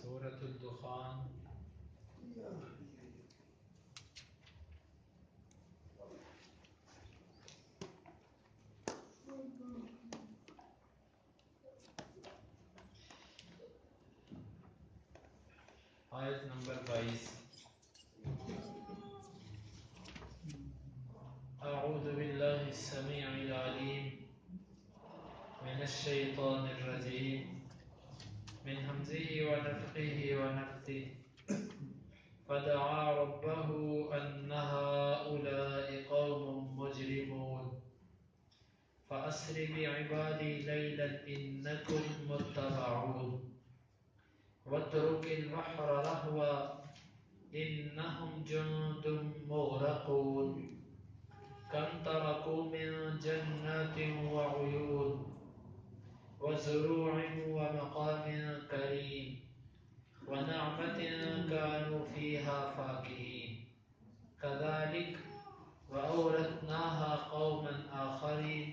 سورة الدخان. آیت نمبر 22. أعوذ بالله السميع العليم من الشيطان الرجيم من همزه ونفخه ونفثه. فدعا ربه أن هؤلاء قوم مجرمون فأسر بعبادي ليلا إنكم متبعون واترك البحر رهوا إنهم جند مغرقون كم تركوا من جنات وعيون وزروع ومقام كريم ونعمة كانوا فيها فاكهين كذلك وأورثناها قوما آخرين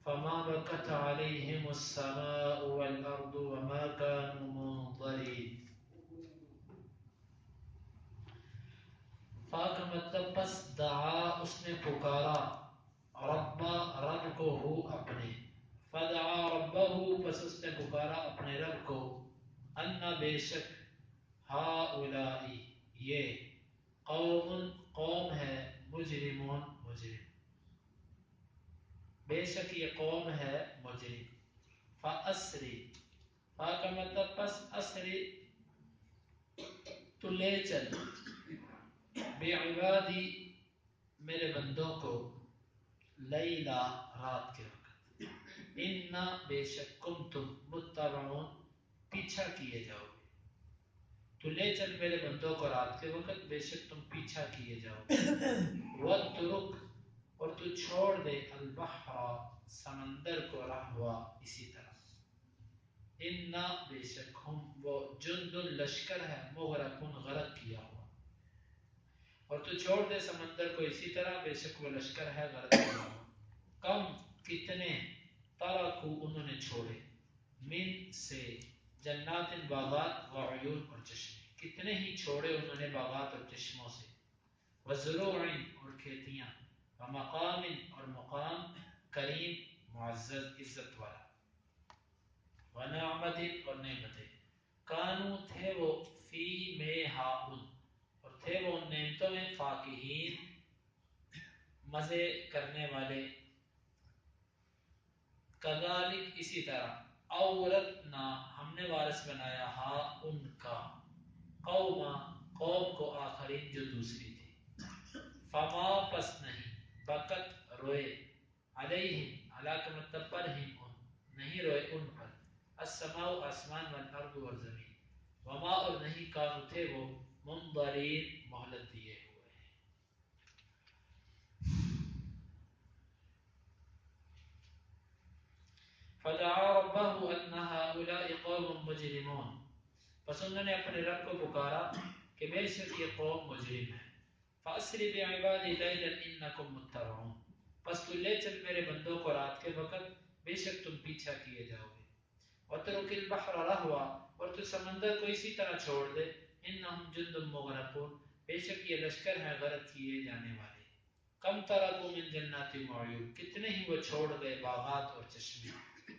فما بكت عليهم السماء والأرض وما كانوا منظرين. فا کا مطلب پس دعا اس نے پکارا رب کو ہو اپنے. فدعا ربہ پس اس نے پکارا اپنے رب کو. انا بے شک ہؤلائی یہ قوم ہے مجرمون مجرم بے شک یہ قوم ہے مجرم. فاسری فا کا مطلب پس اسری تو لے چل بعبادی میرے بندوں کو لیلا رات کے وقت. انا بے شک کم تم متبعون پیچھا کیے جاؤ گے. تو لے چل میرے بندوں کو رات کے وقت بے شک تم پیچھا کیے جاؤ گے. وَاتْرُکْ اور تو چھوڑ دے البحر سمندر کو رہوا اسی طرح. انا بے شک ہم وہ جند لشکر ہے مغرقون غرق کیا ہوا. اور تو چھوڑ دے سمندر کو اسی طرح بے شک وہ لشکر ہے غرق کیا ہوا. کم کتنے ترکو انہوں نے چھوڑے من سے جنات باغات وعیون اور چشمے کتنے ہی چھوڑے انہوں نے باغات اور چشموں سے. وزروع اور کھیتیاں ومقام اور مقام کریم معزز عزت والا. ونعمت اور نعمتیں کانو تھے وہ فی میں ہاؤن اور تھے وہ ان نعمتوں میں فاکہین مزے کرنے والے. کذالک اسی طرح اورثنا ہم نے وارث بنایا ہا ان کا قوم کو آخرین جو دوسری تھی. فما پس نہیں بکت روئے علیہم علا کا مطلب پر ہم ان نہیں روئے ان پر السماء آسمان والارض اور زمین. وما اور نہیں کانو تھے وہ منظرین مہلت دیے ہوئے. فدعا ربہ ان ہؤلاء قوم مجرمون پس انہوں نے اپنے رب کو پکارا کہ بے شک یہ قوم مجرم ہے. فاسر بعبادی لیلا انکم متبعون پس تو لے چل میرے بندوں کو رات کے وقت بے شک تم پیچھا کیے جاؤ گے. واترک البحر رہوا اور تو سمندر کو اسی طرح چھوڑ دے. انہم جند مغرقون بے شک یہ لشکر ہے غرق کیے جانے والے. کم ترکوا من جنات وعیون کتنے ہی وہ چھوڑ گئے باغات اور چشمے.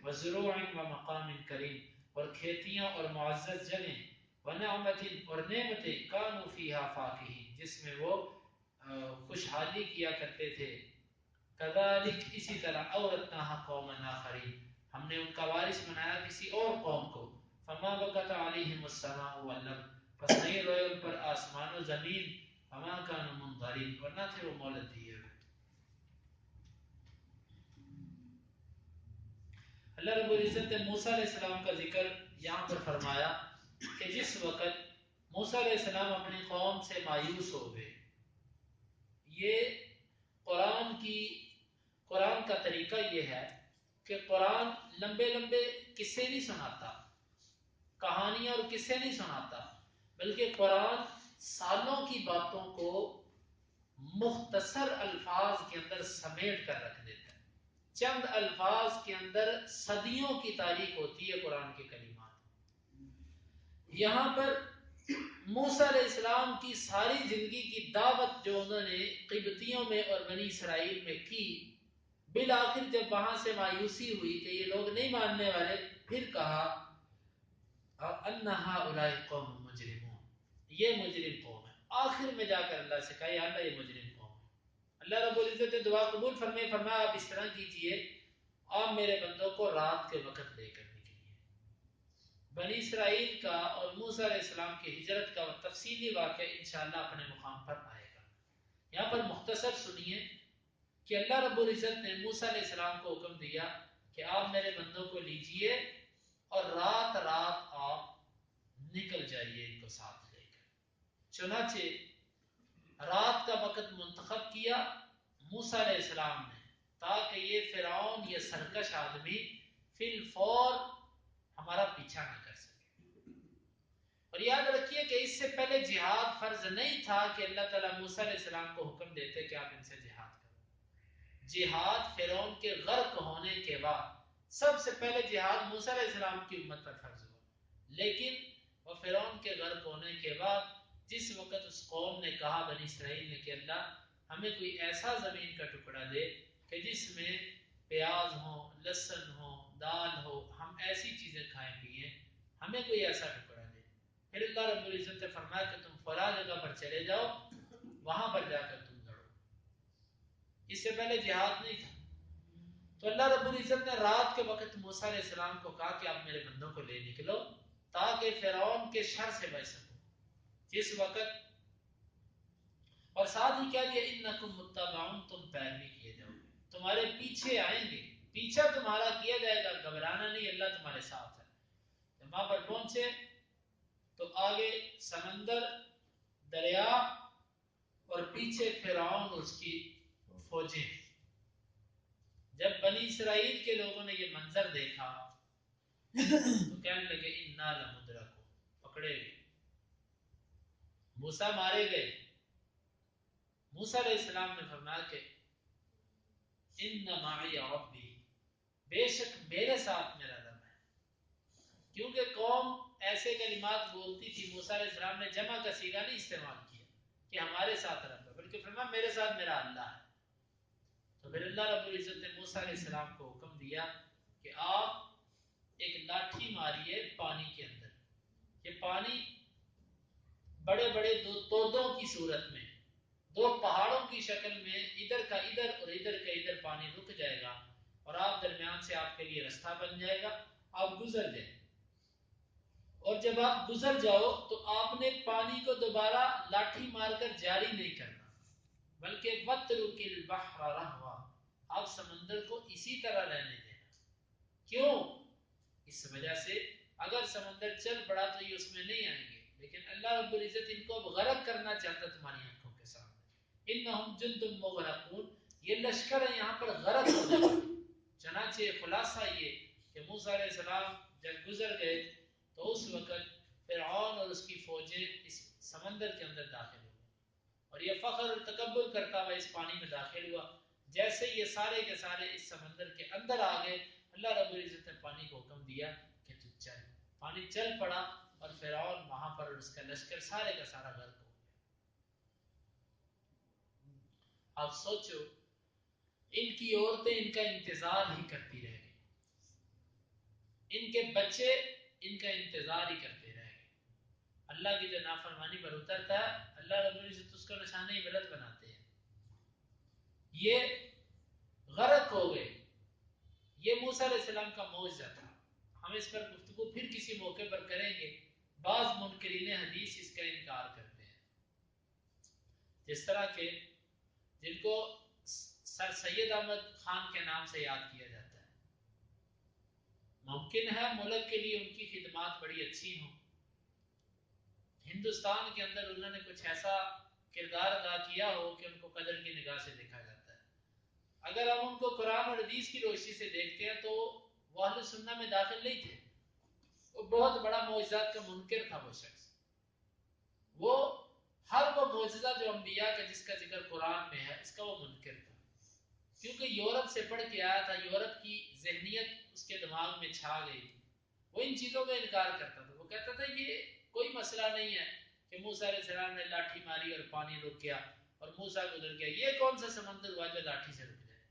وزروع ومقام کریم اور کھیتیاں اور معزز جگہیں. ونعمت اور نعمتیں کانوا فیہا فاکہین جس میں وہ خوشحالی کیا کرتے تھے. کذالک اسی طرح اورثناہا قوما آخرین ہم نے ان کا وارث بنایا کسی اور قوم کو. فما بکت علیہم السماء والارض پس نہیں روئے ان پر آسمان و زمین. وما کانوا منظرین اور نہ تھے وہ مہلت دیے ہوئے. اللہ رب العزت نے موسیٰ علیہ السلام کا ذکر یہاں پر فرمایا کہ جس وقت موسیٰ علیہ السلام اپنی قوم سے مایوس ہو گئے. یہ قرآن کا طریقہ یہ ہے کہ قرآن لمبے لمبے قصے نہیں سناتا, کہانیاں اور قصے نہیں سناتا, بلکہ قرآن سالوں کی باتوں کو مختصر الفاظ کے اندر سمیٹ کر رکھ دیتا ہے. چند الفاظ کے اندر صدیوں کی تاریخ ہوتی ہے قرآن کے کلمات. یہاں پر موسیٰ علیہ السلام کی ساری زندگی کی دعوت جو انہوں نے قبطیوں میں اور بنی اسرائیل میں کی، بالآخر جب وہاں سے مایوسی ہوئی کہ یہ لوگ نہیں ماننے والے، پھر کہا اَنَّ هَؤُلَاءِ قَوْمٌ مُجْرِمُونَ، یہ مجرم قوم ہے۔ آخر میں جا کر اللہ سے کہا یا اللہ یہ مجرم قوم ہے۔ اللہ رب العزت نے دعا قبول فرمایا آپ اس طرح کیجئے، آپ میرے بندوں کو رات کے وقت لے کر نکلیے۔ بنی اسرائیل کا اور موسیٰ علیہ السلام کی ہجرت کا تفصیلی واقعہ انشاءاللہ اپنے مقام پر آئے گا۔ یہاں پر مختصر سنیے کہ اللہ رب العزت نے موسیٰ علیہ السلام کو حکم دیا کہ آپ میرے بندوں کو لیجئے اور رات رات آپ نکل جائیے ان کو ساتھ لے کر۔ چنانچہ رات کا وقت منتخب کیا موسیٰ علیہ السلام نے تاکہ یہ فرعون یہ سرکش آدمی فی الفور ہمارا پیچھا نہ کر سکے۔ اور یاد رکھیے کہ اس سے پہلے جہاد فرض نہیں تھا کہ اللہ تعالیٰ موسیٰ علیہ السلام کو حکم دیتے کہ آپ ان سے جہاد کرو۔ جہاد فرعون کے غرق ہونے کے بعد سب سے پہلے جہاد موسیٰ علیہ السلام کی امت پر فرض ہوا، لیکن وہ فرعون کے غرق ہونے کے بعد جس وقت اس قوم نے کہا بنی اسرائیل نے کہ اللہ ہمیں کوئی ایسا زمین کا ٹکڑا دے کہ جس میں پیاز ہو، لہسن ہو، دال ہو، ہم ایسی چیزیں کھائیں پیئیں، ہمیں کوئی ایسا ٹکڑا دے۔ پھر اللہ رب العزت نے فرمایا کہ تم فلاں جگہ پر چلے جاؤ، وہاں پر جا کر تم لڑو۔ اس سے پہلے جہاد نہیں تھا۔ تو اللہ رب العزت نے رات کے وقت موسیٰ علیہ السلام کو کہا کہ آپ میرے بندوں کو لے نکلو تاکہ فرعون کے شر سے بچ سکو۔ جس وقت اور ساتھ ہی کیا دیا انکم متبعون، تم پیروی کیے جاؤ گے، تمہارے پیچھے آئیں گے، پیچھا تمہارا کیا جائے گا، گھبرانا نہیں، اللہ تمہارے ساتھ ہے۔ جب وہاں پر پہنچے تو آگے سمندر، دریا اور پیچھے فرعون اور اس کی فوجیں۔ جب بنی اسرائیل کے لوگوں نے یہ منظر دیکھا تو کہنے لگے انا لمدرکون، پکڑے گئے، موسیٰ مارے گئے۔ موسیٰ علیہ السلام نے فرمایا کہ ان معی ربی، بے شک میرے ساتھ میرا رب ہے۔ کیونکہ قوم ایسے کلمات بولتی تھی، موسیٰ علیہ السلام نے جمع کا صیغہ نہیں استعمال کیا کہ ہمارے ساتھ رب ہے، بلکہ فرمایا میرے ساتھ میرا اللہ ہے۔ تو پھر اللہ رب العزت نے موسیٰ علیہ السلام کو حکم دیا کہ آپ ایک لاٹھی ماریے پانی کے اندر۔ یہ پانی بڑے بڑے دو تودوں کی صورت میں، دو پہاڑوں کی شکل میں، ادھر کا ادھر اور ادھر کا ادھر پانی رک جائے گا اور آپ درمیان سے آپ کے لیے رستہ بن جائے گا، آپ گزر جائیں۔ اور جب آپ گزر جاؤ تو آپ نے پانی کو دوبارہ لاٹھی مار کر جاری نہیں کرنا، بلکہ وَاتْرُكِ الْبَحْرَ رَهْوًا، آپ سمندر کو اسی طرح رہنے دینا۔ کیوں؟ اس وجہ سے اگر سمندر چل پڑا تو یہ اس میں نہیں آئیں گے، لیکن اللہ رب العزت ان کو اب غرق کرنا چاہتا تمہاری آنکھوں کے سامنے۔ انہم جند مغرقون، یہ لشکر ہے یہاں پر غرق ہونے والے۔ چنانچہ خلاصہ یہ کہ موسیٰ علیہ السلام جب گزر گئے تو اس وقت فرعون اور اس کی فوجیں اس سمندر کے اندر داخل ہو گئی، اور یہ فخر اور تکبر کرتا ہوا اس پانی میں داخل ہوا۔ جیسے یہ سارے کے سارے اس سمندر کے اندر آ گئے، اللہ رب العزت نے پانی کو حکم دیا کہ تو چل۔ پانی چل پڑا اور فرعون وہاں پر اور اس کا لشکر سارے کا سارا غرق ہو گیا۔ آپ سوچو ان کی عورتیں ان کا انتظار ہی کرتی رہ گئی، ان کے بچے ان کا انتظار ہی کرتے رہ گئے۔ اللہ کی جو نافرمانی پر اترتا ہے اللہ رب العزت اس کو نشانہ عبرت بناتے ہیں۔ یہ غرق ہو گئے۔ یہ موسیٰ علیہ السلام کا معجزہ تھا۔ ہم اس پر گفتگو پھر کسی موقع پر کریں گے۔ بعض منکرین حدیث اس کا انکار کرتے ہیں، جس طرح کہ جن کو سر سید احمد خان کے نام سے یاد کیا جاتا ہے۔ ممکن ہے ملک کے لیے ان کی خدمات بڑی اچھی ہوں، ہندوستان کے اندر انہوں نے کچھ ایسا کردار ادا کیا ہو کہ ان کو قدر کی نگاہ سے دیکھا جاتا ہے۔ اگر ہم ان کو قرآن اور حدیث کی روشنی سے دیکھتے ہیں تو وہ اہل سنہ میں داخل نہیں تھے، وہ بہت بڑا معجزات کا منکر تھا۔ وہ شخص، وہ ہر وہ معجزہ جو انبیاء کا جس کا ذکر قرآن میں ہے اس کا وہ منکر تھا، کیونکہ یورپ سے پڑھ کے آیا تھا، یورپ کی ذہنیت اس کے دماغ میں چھا گئی تھی، وہ ان چیزوں کا انکار کرتا تھا۔ وہ کہتا تھا یہ کوئی مسئلہ نہیں ہے کہ موسیٰ علیہ السلام نے لاٹھی ماری اور پانی رک گیا اور موسیٰ گزر گیا. یہ کون سا سمندر ہوا جو لاٹھی سے رک جائے؟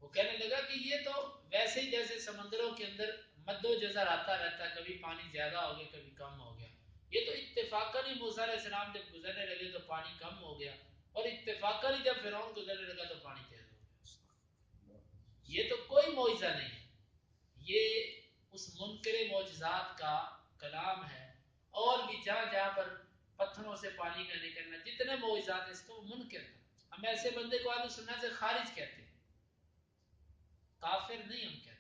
وہ کہنے لگا کہ یہ تو ویسے ہی جیسے سمندروں کے اندر مد و جزر آتا رہتا ہے، کبھی پانی زیادہ ہو گیا کبھی کم ہو گیا. یہ تو اتفاقاً ہی موسیٰ علیہ السلام جب گزرنے لگے تو پانی کم ہو گیا، اور اتفاقاً ہی جب فرعون گزرنے لگا تو پانی تیز ہو گیا. یہ تو کوئی معجزہ نہیں ہے، یہ اس منکر معجزات کا کلام ہے. اور بھی جہاں جہاں پر پتھروں سے پانی کا نکلنا، جتنے معجزات ہیں اس کو منکر تھا. ہم ایسے بندے کو اہل سنت سے خارج کہتے ہیں، کافر نہیں ہم کہتے.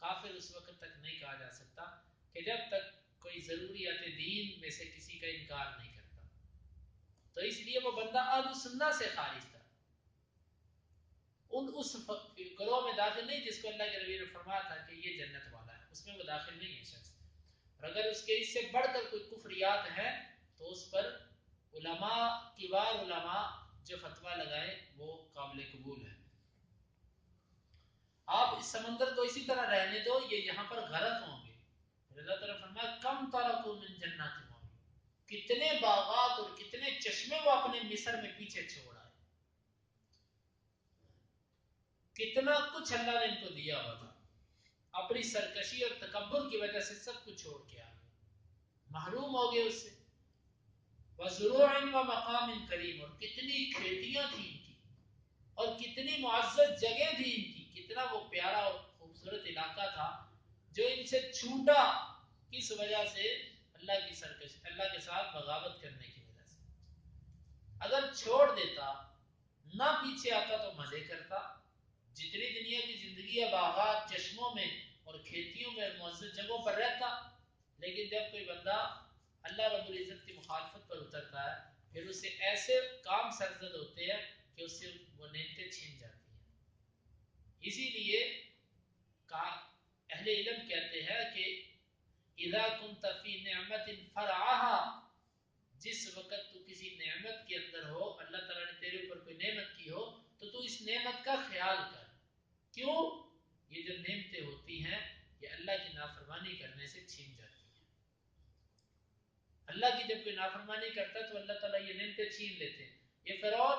کافر اس وقت تک نہیں کہا جا سکتا کہ جب تک کوئی ضروریات دین میں سے کسی کا انکار نہیں کرتا. تو اس لیے وہ بندہ اہل سنت سے خارج تھا، اس گروہ میں داخل نہیں جس کو اللہ کے نبی نے فرمایا تھا کہ یہ جنت والا ہے، اس میں وہ داخل نہیں ہے شخص. اور اگر اس کے اس سے بڑھ کر کوئی کفریات ہے تو اس پر علماء، کبار علماء جو فتویٰ لگائے وہ قابل قبول ہے. آپ اس سمندر کو اسی طرح رہنے دو، یہ یہاں پر غرق ہوں گے. اللہ تعالیٰ فرمایا کم ترکوا من جنات وعیون، کتنے باغات اور کتنے چشمے وہ اپنے مصر میں پیچھے چھوڑ آئے. کتنا کچھ اللہ نے ان کو دیا ہوا تھا، اپنی سرکشی اور تکبر کی وجہ سے سب کچھ چھوڑ کے آ گئے، محروم ہو گئے اس سے. وَزُرُوعٍ وَمَقَامٍ کریم، اور کتنی کھیتیاں تھیں ان کی اور کتنی معزز جگہ تھی ان کی. کتنا وہ پیارا اور خوبصورت علاقہ تھا جو ان سے چھوٹا، کس وجہ سے؟ اللہ کی سرکشی، اللہ کے ساتھ بغاوت کرنے کی وجہ سے. اگر چھوڑ دیتا، نہ پیچھے آتا تو مزے کرتا. جتنی دنیا کی زندگی ہے باغات، چشموں میں اور کھیتیوں میں اور معزز جگہوں پر رہتا. لیکن جب کوئی بندہ اللہ رب العزت کی مخالفت پر اترتا ہے پھر اسے ایسے کام سرزد ہوتے ہیں کہ اس سے وہ نعمتیں چھین جاتی ہیں. اسی لیے اہل علم کہتے ہیں کہ اذا كنت في نعمت فرعها، جس وقت تو کسی نعمت کے اندر ہو، اللہ تعالیٰ نے تیرے اوپر کوئی نعمت کی ہو تو اس نعمت کا خیال کر. کیوں؟ یہ جو نعمتیں ہوتی ہیں یہ اللہ کی نافرمانی کرنے سے چھین جاتی ہیں. اللہ کی جب کوئی نافرمانی کرتا ہے تو اللہ تعالیٰ یہ نعمتیں چھین لیتے ہیں. یہ فرعون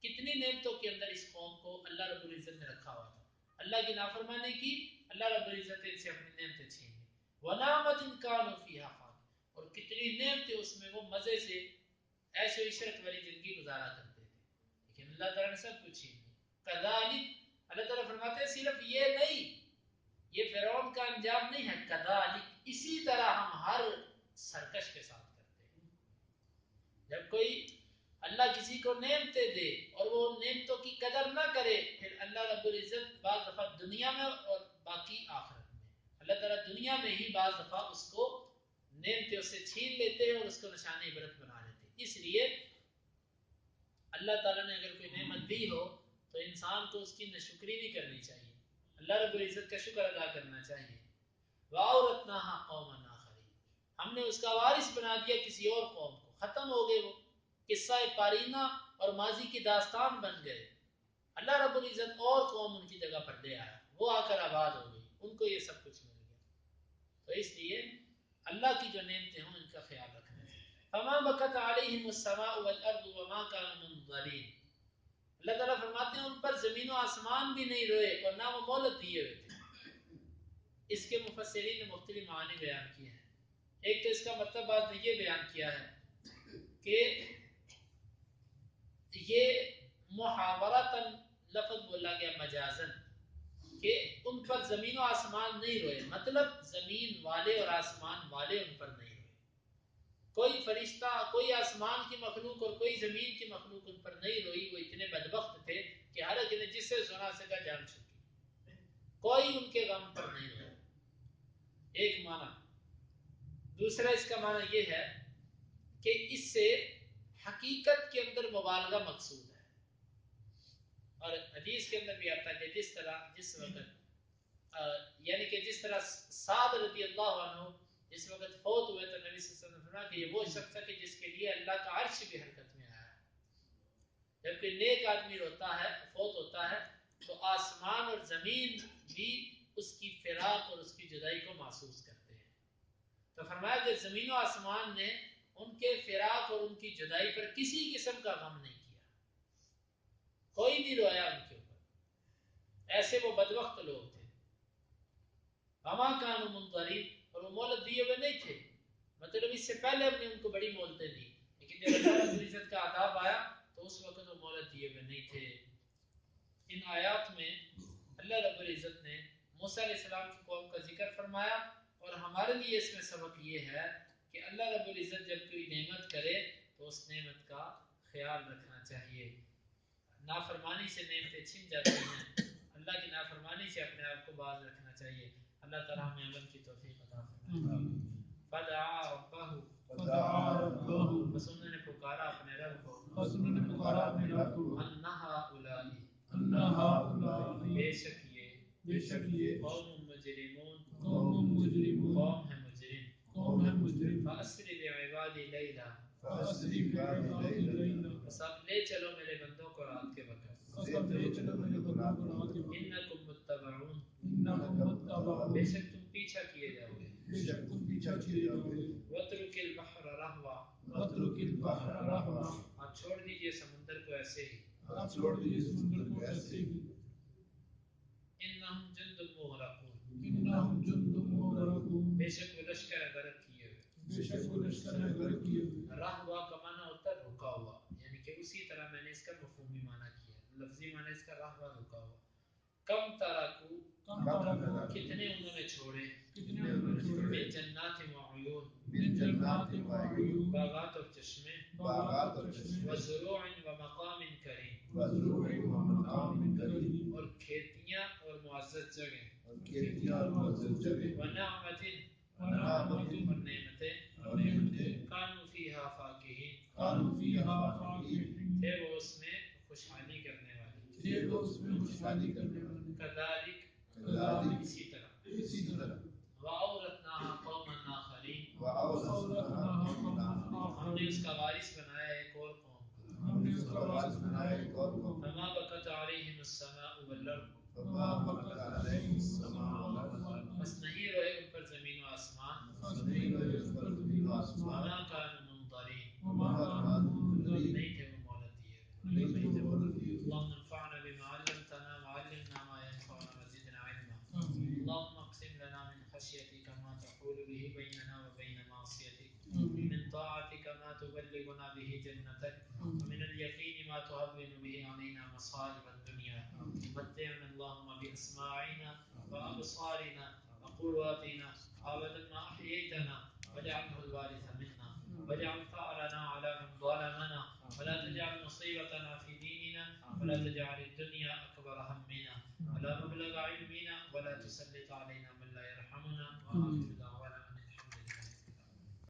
کتنی نعمتوں کے اندر اس قوم کو اللہ رب العزت نے رکھا ہوا تھا، اللہ کی نافرمانی کی، اللہ رب العزت نے سے اپنی نعمتیں چھین لی. وَنَعْمَةٍ كَانُوا فِيهَا فَاكِهِينَ، اور کتنی نعمتیں اس میں وہ مزے سے ایش و عشرت والی زندگی گزارا کرتے تھے، لیکن اللہ تعالیٰ نے سب کچھ چھین لیا. كَذَلِكَ، اللہ تعالیٰ فرماتے ہیں صرف یہ نہیں، یہ فرعون کا انجام نہیں ہے، كَذَلِكَ، اسی طرح ہم ہر سرکش کے ساتھ کرتے ہیں. جب کوئی اللہ کسی کو نعمتیں دے اور وہ نعمتوں کی قدر نہ کرے، پھر اللہ رب العزت بعض دفعہ دنیا میں اور باقی آخرت میں، اللہ تعالیٰ دنیا میں ہی بعض دفعہ اس کو نعمتیں اس سے چھین لیتے ہیں اور اس کو نشان عبرت بنا لیتے ہیں. اس لیے اللہ تعالیٰ نے اگر کوئی نعمت دی ہو تو انسان کو اس کی ناشکری نہیں کرنی چاہیے، اللہ رب العزت کا شکر ادا کرنا چاہیے. وَأَوْرَثْنَاهَا قَوْمًا آخَرِينَ، ہم نے اس کا وارث بنا دیا کسی اور قوم کو. ختم ہو گئے، وہ قصہ پارینہ اور ماضی کی داستان بن گئے. اللہ رب العزت اور قوم ان کی جگہ پر لے آیا، وہ آ کر آباد ہو گئی، ان کو یہ سب کچھ مل گیا. تو اس لیے اللہ کی جو نعمتیں ہوں ان کا خیال رکھنا ہے. فَمَا بَكَتْ عَلَيْهِمُ السَّمَاءُ وَالْأَرْضُ وَمَا كَانُوا مُنظَرِينَ، اللہ تعالیٰ فرماتے ہیں ان پر زمین و آسمان بھی نہیں روئے اور نہ وہ مہلت دیے ہوئے تھے. اس کے مفسرین نے مختلف معنی بیان کیے ہیں. ایک تو اس کا مطلب بعض نے یہ بیان کیا ہے کہ یہ محاورتاً لفظ بولا گیا مجازن کہ ان پر زمین و آسمان نہیں روئے، مطلب زمین والے اور آسمان والے ان پر نہیں روئے. کوئی فرشتہ، کوئی آسمان کی مخلوق اور کوئی زمین کی مخلوق ان پر نہیں روئی. وہ اتنے بدبخت تھے کہ ہر ایک نے جس سے سنا سکا جان چکی، کوئی ان کے غم پر نہیں رویا. ایک معنی. دوسرا اس کا معنی یہ ہے کہ اس سے حقیقت کے اندر مبالغہ مقصود ہے. اور حدیث کے اندر بھی آتا ہے کہ جس وقت یعنی کہ جس طرح سعد رضی اللہ عنہ جس وقت فوت ہوئے تو نبی صلی اللہ علیہ وسلم نے فرمایا کہ یہ وہ شخص ہے کہ جس کے لیے اللہ کا عرش بھی حرکت میں آیا ہے. جب کوئی نیک آدمی روتا ہے، فوت ہوتا ہے، تو آسمان اور زمین بھی اس کی فراق اور اس کی جدائی کو محسوس کرتے ہیں. تو فرمایا کہ زمین و آسمان نے ان کے فراق اور ان کی جدائی پر کسی قسم کا غم نہیں کیا, کوئی نہیں رویا ان کے اوپر, ایسے وہ بدبخت لوگ تھے. وما كانوا منظرین, اور وہ مہلت دیے ہوئے نہیں تھے, مطلب اس سے پہلے ہم نے ان کو بڑی مہلتیں دی, لیکن جب اللہ رب العزت کا عذاب آیا تو اس وقت وہ مہلت دیے ہوئے نہیں تھے. ان آیات میں اللہ رب العزت نے موسیٰ علیہ السلام کی قوم کا ذکر فرمایا, اور ہمارے لیے اس میں سبق یہ ہے کہ اللہ رب العزت جب کوئی نعمت کرے تو اس نعمت کا خیال رکھنا چاہیے. نافرمانی سے نعمتیں چھن جاتی ہیں, اللہ کی نافرمانی سے اپنے آپ کو باز رکھنا چاہیے. اللہ تعالیٰ ہمیں عمل کی توفیق عطا فرمائے. فدعا ربہ, بس انہوں نے پکارا اپنے رب کو, ان ہؤلاء, بے شک یہ قوم مجرمون, قوم ہے مجرم. فاسر بعبادی لیلا, بس اب لے چلو میرے بندوں کو رات کے وقت. انکم متبعون, بے شک تم پیچھا کیے جاؤ گے. واترک البحر رہوا, آپ چھوڑ دیجئے سمندر کو ایسے ہی. انہم جند مغرقون, بے شک وہ لشکر ہے غرق کیے ہوئے. رہوا کا معنی ہوتا ہے رکا ہوا, یعنی کہ اسی طرح میں نے اس کا مفہومی معنی کیا, لفظی معنی اس کا رہوا رکا ہوا. کم ترکو, کتنے انہوں نے چھوڑے, من جنات وعیون, باغات اور چشمے, وزروع ومقام کریم, اور کھیتیاں اور معزز جگہیں, ونعمت, اور نعمتیں, کانوا فیہا فاکہین, تھے وہ اس میں خوشحالی کرنے والے. کذالک, اسی طرح, وَأَوْرَثْنَاهَا قَوْمًا آخَرِينَ, ہم نے اس کا وارث بنایا ایک اور قوم کو. فَمَا بَكَتْ عَلَيْهِمُ السَّمَاءُ وَالْأَرْضُ, بس نہیں روئے ان پر زمین و آسمان. وَمَا كَانُوا مُنظَرِينَ, نہیں تھے وہ مہلت دیے. اللهم انفعنا بما علمتنا وعلمنا ما ينفعنا وزدنا علما. اللهم اقسم لنا من خشيتك ما تحول به بيننا وبين معصيتك, من طاعتك ما تبلغنا به جنتك, ومن اليقين ما تهون به علينا مصائب الدنيا. متعنا اللهم بأسماعنا وأبصارنا وقواتنا أبدا ما أحييتنا, واجعله الوارث منا, واجعل ثأرنا على من ظلمنا, ولا تجعل مصيبتنا في ديننا, ولا تجعل الدنيا أكبر همنا ولا مبلغ علمنا, ولا تسلط علينا من لا يرحمنا. وآخر